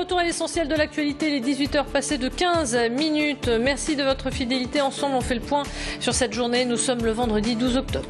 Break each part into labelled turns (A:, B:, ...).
A: retour à l'essentiel de l'actualité, les 18h passées de 15 minutes. Merci de votre fidélité. Ensemble, on fait le point sur cette journée. Nous sommes le vendredi 12 octobre.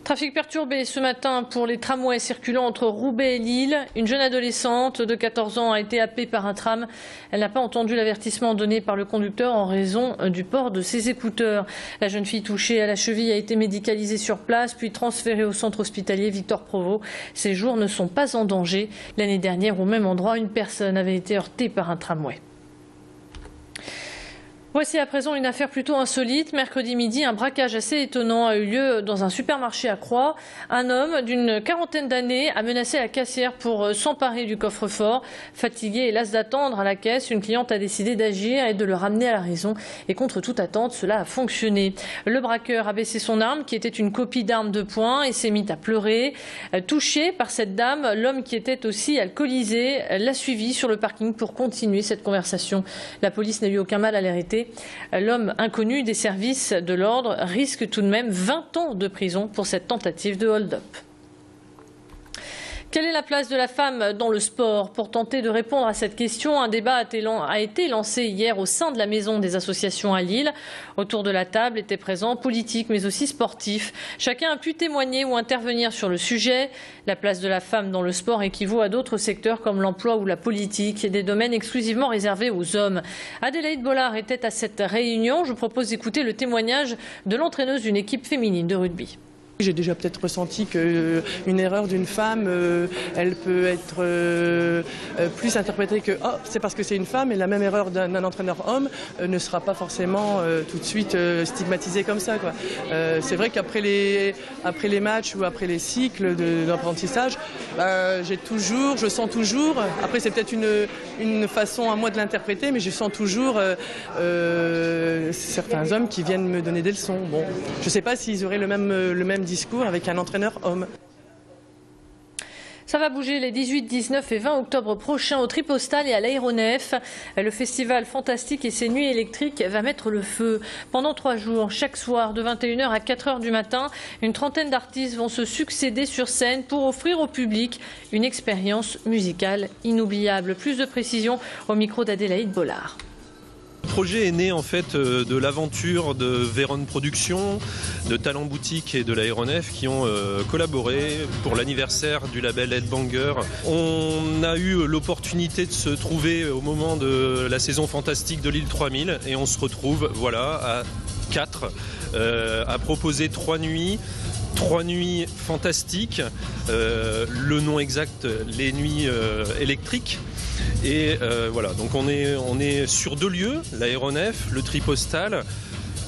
A: Trafic perturbé ce matin pour les tramways circulant entre Roubaix et Lille. Une jeune adolescente de 14 ans a été happée par un tram. Elle n'a pas entendu l'avertissement donné par le conducteur en raison du port de ses écouteurs. La jeune fille touchée à la cheville a été médicalisée sur place puis transférée au centre hospitalier Victor Provost. Ses jours ne sont pas en danger. L'année dernière, au même endroit, une personne avait été heurtée par un tramway. Voici à présent une affaire plutôt insolite. Mercredi midi, un braquage assez étonnant a eu lieu dans un supermarché à Croix. Un homme d'une quarantaine d'années a menacé la caissière pour s'emparer du coffre-fort. Fatiguée et lasse d'attendre à la caisse, une cliente a décidé d'agir et de le ramener à la raison. Et contre toute attente, cela a fonctionné. Le braqueur a baissé son arme, qui était une copie d'arme de poing, et s'est mis à pleurer. Touché par cette dame, l'homme qui était aussi alcoolisé l'a suivi sur le parking pour continuer cette conversation. La police n'a eu aucun mal à l'arrêter. L'homme inconnu des services de l'ordre risque tout de même 20 ans de prison pour cette tentative de hold-up. Quelle est la place de la femme dans le sport? Pour tenter de répondre à cette question, un débat a été lancé hier au sein de la Maison des associations à Lille. Autour de la table étaient présents politiques mais aussi sportifs. Chacun a pu témoigner ou intervenir sur le sujet. La place de la femme dans le sport équivaut à d'autres secteurs comme l'emploi ou la politique, des domaines exclusivement réservés aux hommes. Adélaïde Bollard était à cette réunion. Je vous propose d'écouter le témoignage de l'entraîneuse d'une équipe féminine de rugby.
B: J'ai déjà peut-être ressenti qu'une erreur d'une femme, elle peut être plus interprétée que oh, c'est parce que c'est une femme, et la même erreur d'un entraîneur homme ne sera pas forcément tout de suite stigmatisée comme ça, quoi. C'est vrai qu'après les matchs ou après les cycles d'apprentissage, je sens toujours, après c'est peut-être une façon à moi de l'interpréter, mais je sens toujours certains hommes qui viennent me donner des leçons. Bon, je ne sais pas s'ils auraient le même discours avec un entraîneur homme.
A: Ça va bouger les 18, 19 et 20 octobre prochains au Tripostal et à l'Aéronef. Le festival fantastique et ses nuits électriques va mettre le feu. Pendant 3 jours, chaque soir, de 21h à 4h du matin, une trentaine d'artistes vont se succéder sur scène pour offrir au public une expérience musicale inoubliable. Plus de précisions au micro d'Adélaïde Bollard.
C: Le projet est né en fait de l'aventure de Véron Productions, de Talent Boutique et de l'Aéronef qui ont collaboré pour l'anniversaire du label Headbanger. On a eu l'opportunité de se trouver au moment de la saison fantastique de l'île 3000 et on se retrouve à 4 à proposer 3 nuits. 3 nuits fantastiques, le nom exact, les nuits électriques. Et voilà, donc on est sur 2 lieux, l'Aéronef, le Tripostal,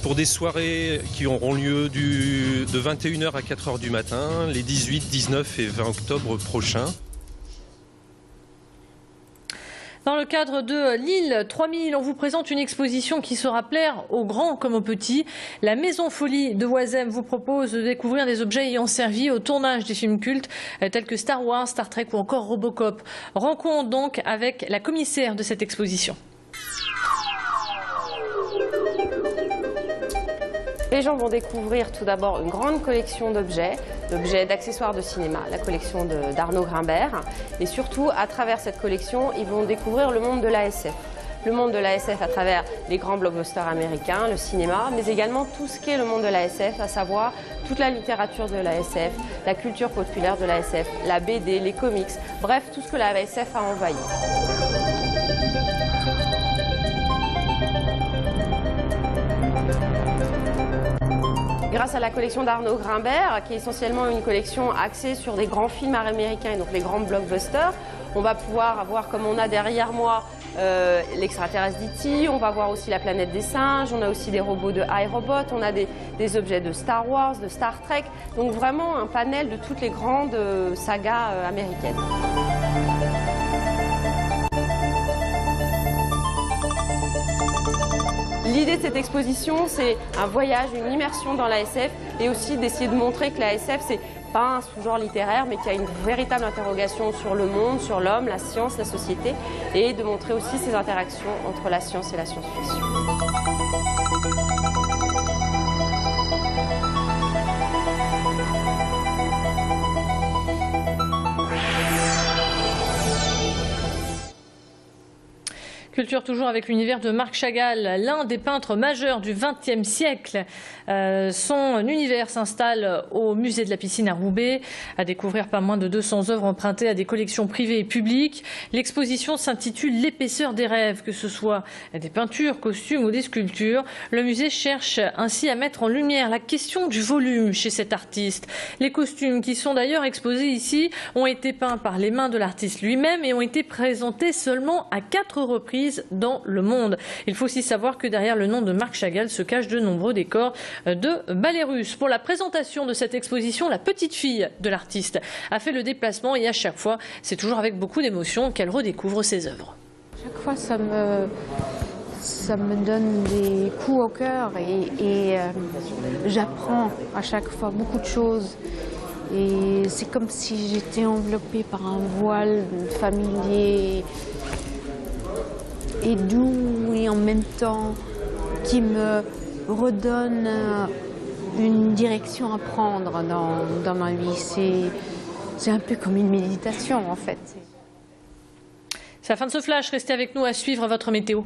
C: pour des soirées qui auront lieu de 21h à 4h du matin, les 18, 19 et 20 octobre prochains.
A: Dans le cadre de l'île 3000, on vous présente une exposition qui saura plaire aux grands comme aux petits. La Maison Folie de Oisem vous propose de découvrir des objets ayant servi au tournage des films cultes tels que Star Wars, Star Trek ou encore Robocop. Rencontre donc avec la commissaire de cette exposition.
D: Les gens vont découvrir tout d'abord une grande collection d'objets, d'accessoires de cinéma, la collection d'Arnaud Grimbert. Et surtout, à travers cette collection, ils vont découvrir le monde de l'ASF. Le monde de l'ASF à travers les grands blockbusters américains, le cinéma, mais également tout ce qu'est le monde de l'ASF, à savoir toute la littérature de l'ASF, la culture populaire de l'ASF, la BD, les comics, bref, tout ce que l'ASF a envahi. Grâce à la collection d'Arnaud Grimbert, qui est essentiellement une collection axée sur des grands films américains et donc les grands blockbusters, on va pouvoir avoir, comme on a derrière moi, l'extraterrestre d'E.T., on va voir aussi la planète des singes, on a aussi des robots de iRobot, on a des objets de Star Wars, de Star Trek, donc vraiment un panel de toutes les grandes sagas américaines. L'idée de cette exposition, c'est un voyage, une immersion dans l'ASF et aussi d'essayer de montrer que l'ASF, c'est pas un sous-genre littéraire, mais qu'il y a une véritable interrogation sur le monde, sur l'homme, la science, la société, et de montrer aussi ces interactions entre la science et la science-fiction.
A: Culture toujours avec l'univers de Marc Chagall, l'un des peintres majeurs du XXe siècle. Son univers s'installe au musée de la Piscine à Roubaix, à découvrir pas moins de 200 œuvres empruntées à des collections privées et publiques. L'exposition s'intitule L'épaisseur des rêves, que ce soit des peintures, costumes ou des sculptures. Le musée cherche ainsi à mettre en lumière la question du volume chez cet artiste. Les costumes, qui sont d'ailleurs exposés ici, ont été peints par les mains de l'artiste lui-même et ont été présentés seulement à 4 reprises dans le monde. Il faut aussi savoir que derrière le nom de Marc Chagall se cachent de nombreux décors de ballet russe. Pour la présentation de cette exposition, la petite fille de l'artiste a fait le déplacement et à chaque fois, c'est toujours avec beaucoup d'émotion qu'elle redécouvre ses œuvres.
E: Chaque fois, ça me donne des coups au cœur et j'apprends à chaque fois beaucoup de choses. Et c'est comme si j'étais enveloppée par un voile familier et doux et en même temps qui me redonne une direction à prendre dans ma vie. C'est un peu comme une méditation en fait.
A: C'est la fin de ce flash. Restez avec nous à suivre votre météo.